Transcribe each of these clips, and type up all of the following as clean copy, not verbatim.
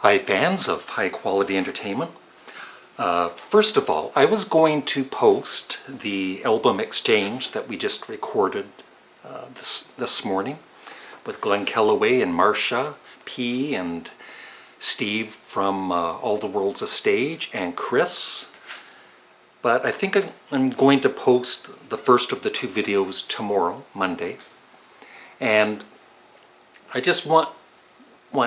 by fans of high quality entertainment. First of all, I was going to post the album exchange that we just recorded this morning with Glenn Kellaway and Marcia P. and Steve from All the World's a Stage and Chris. But I think I'm going to post the first of the two videos tomorrow, Monday. And I just want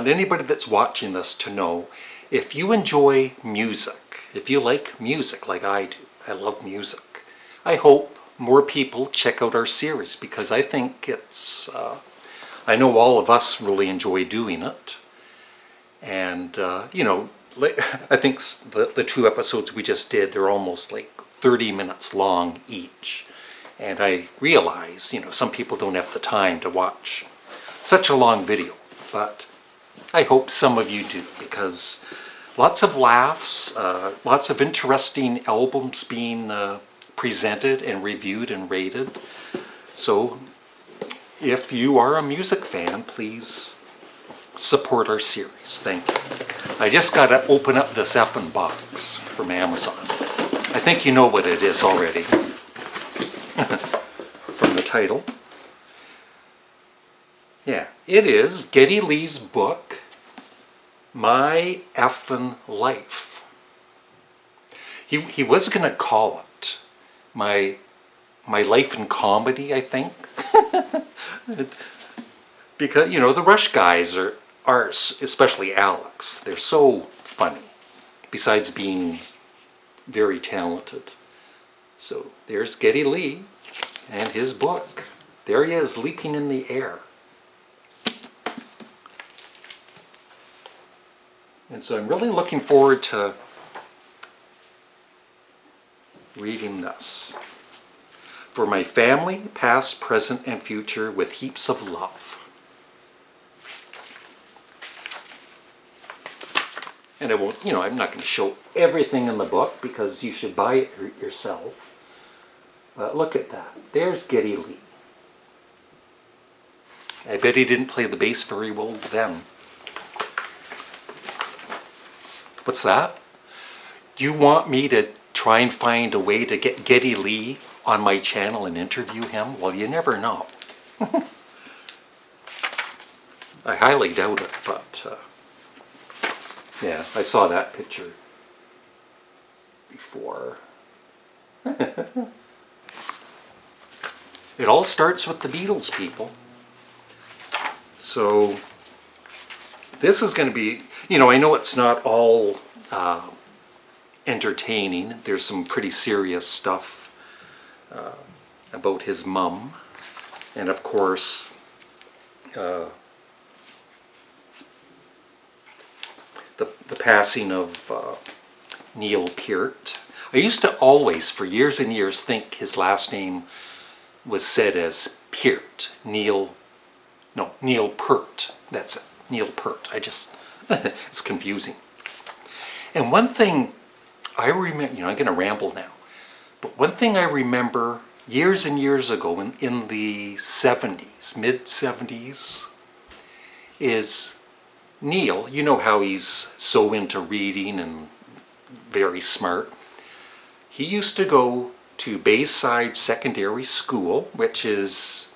anybody that's watching this to know, if you enjoy music, if you like music like I do, I love music, I hope more people check out our series, because I think it's, I know all of us really enjoy doing it. And, you know, I think the two episodes we just did, they're almost like 30 minutes long each. And I realize, you know, some people don't have the time to watch such a long video, but I hope some of you do, because lots of laughs, lots of interesting albums being presented and reviewed and rated. So if you are a music fan, please support our series. Thank you. I just got to open up this Effin box from Amazon. I think you know what it is already from the title. Yeah, it is Geddy Lee's book, My Effin Life. He was going to call it My Life in Comedy, I think. Because, you know, the Rush guys are, especially Alex, they're so funny, besides being very talented. So there's Geddy Lee and his book. There he is, leaping in the air. And so I'm really looking forward to reading this. For my family, past, present, and future, with heaps of love. And I won't, you know, I'm not going to show everything in the book, because you should buy it yourself. But look at that. There's Geddy Lee. I bet he didn't play the bass very well then. What's that? You want me to try and find a way to get Geddy Lee on my channel and interview him? Well, you never know. I highly doubt it, but yeah, I saw that picture before. It all starts with the Beatles, people. So this is going to be, you know, I know it's not all entertaining. There's some pretty serious stuff about his mum. And of course, the passing of Neil Peart. I used to always, for years and years, think his last name was said as Peart. Neil Peart. That's it. Neil Peart. It's confusing. And one thing I remember, you know, I'm going to ramble now, but one thing I remember years and years ago in the 70s, mid-70s, is Neil, you know how he's so into reading and very smart. He used to go to Bayside Secondary School, which is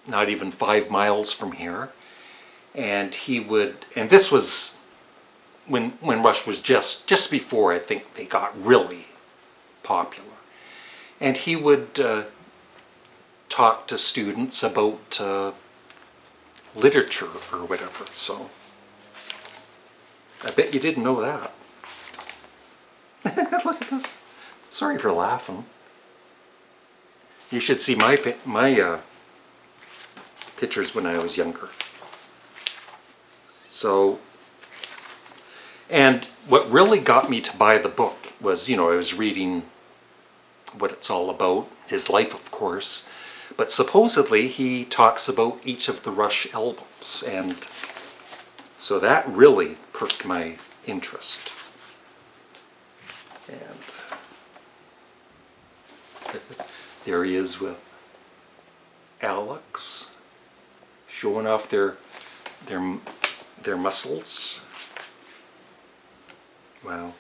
not even 5 miles from here. And he would, and this was when Rush was just before, I think, they got really popular. And he would talk to students about literature or whatever. So I bet you didn't know that. Look at this. Sorry for laughing. You should see my pictures when I was younger. So, and what really got me to buy the book was, you know, I was reading what it's all about, his life, of course, but supposedly he talks about each of the Rush albums, and so that really perked my interest. And there he is with Alex, showing off their their muscles. Wow.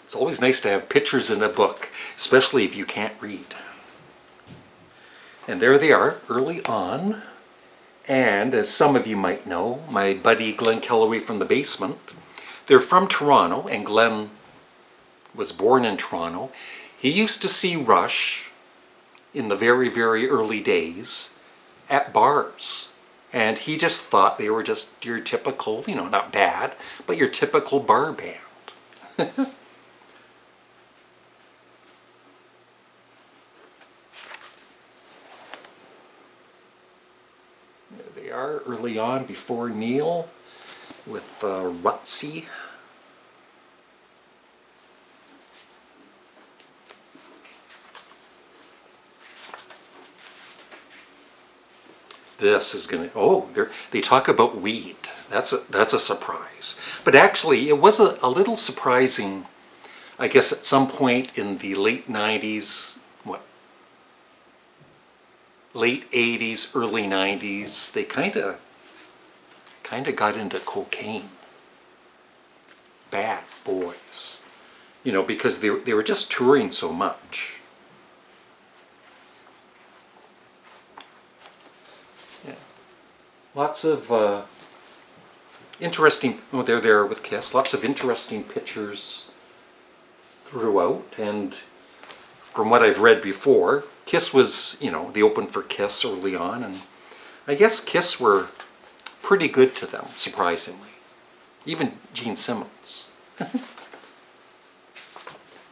It's always nice to have pictures in a book, especially if you can't read. And there they are, early on. And as some of you might know, my buddy Glenn Kellaway from the basement, they're from Toronto, and Glenn was born in Toronto. He used to see Rush in the very, very early days at bars. And he just thought they were just your typical, you know, not bad, but your typical bar band. There they are early on before Neil with Rutsy. This is going to, oh, they talk about weed. That's a surprise. But actually, it was a little surprising, I guess, at some point in the late 90s, late 80s, early 90s, they kind of got into cocaine. Bad boys. You know, because they were just touring so much. Lots of interesting, oh, they're there with Kiss, lots of interesting pictures throughout, and from what I've read before, Kiss was, you know, they opened for Kiss early on, and I guess Kiss were pretty good to them, surprisingly. Even Gene Simmons.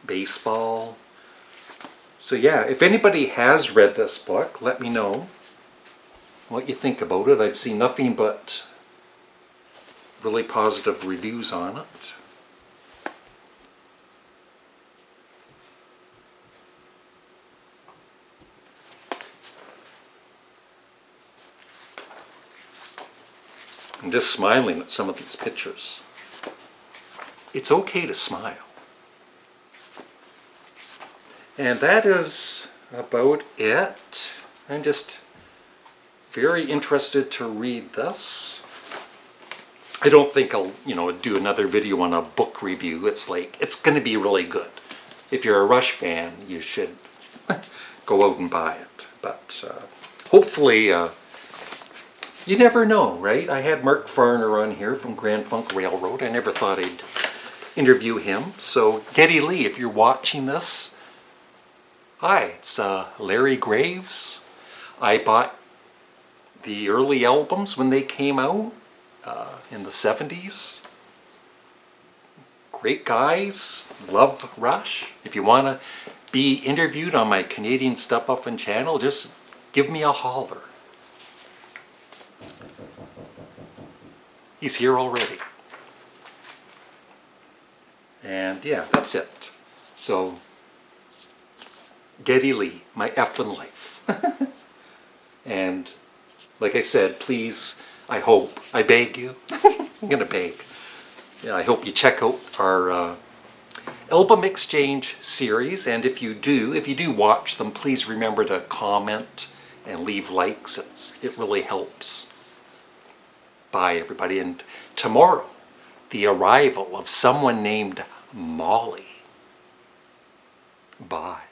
Baseball. So yeah, if anybody has read this book, let me know what you think about it. I've seen nothing but really positive reviews on it. I'm just smiling at some of these pictures. It's okay to smile. And that is about it. I'm just very interested to read this. I don't think I'll, you know, do another video on a book review. It's like, it's going to be really good. If you're a Rush fan, you should go out and buy it. But hopefully, you never know, right? I had Mark Farner on here from Grand Funk Railroad. I never thought I'd interview him. So Geddy Lee, if you're watching this, hi, it's Larry Graves. I bought the early albums when they came out in the 70s. Great guys, love Rush. If you want to be interviewed on my Canadian Studmuffin channel, just give me a holler. He's here already. And yeah, that's it. So, Geddy Lee, my Effin life. And like I said, please, I hope, I beg you, I'm going to beg. Yeah, I hope you check out our album exchange series, and if you do watch them, please remember to comment and leave likes. It really helps. Bye, everybody. And tomorrow, the arrival of someone named Molly. Bye.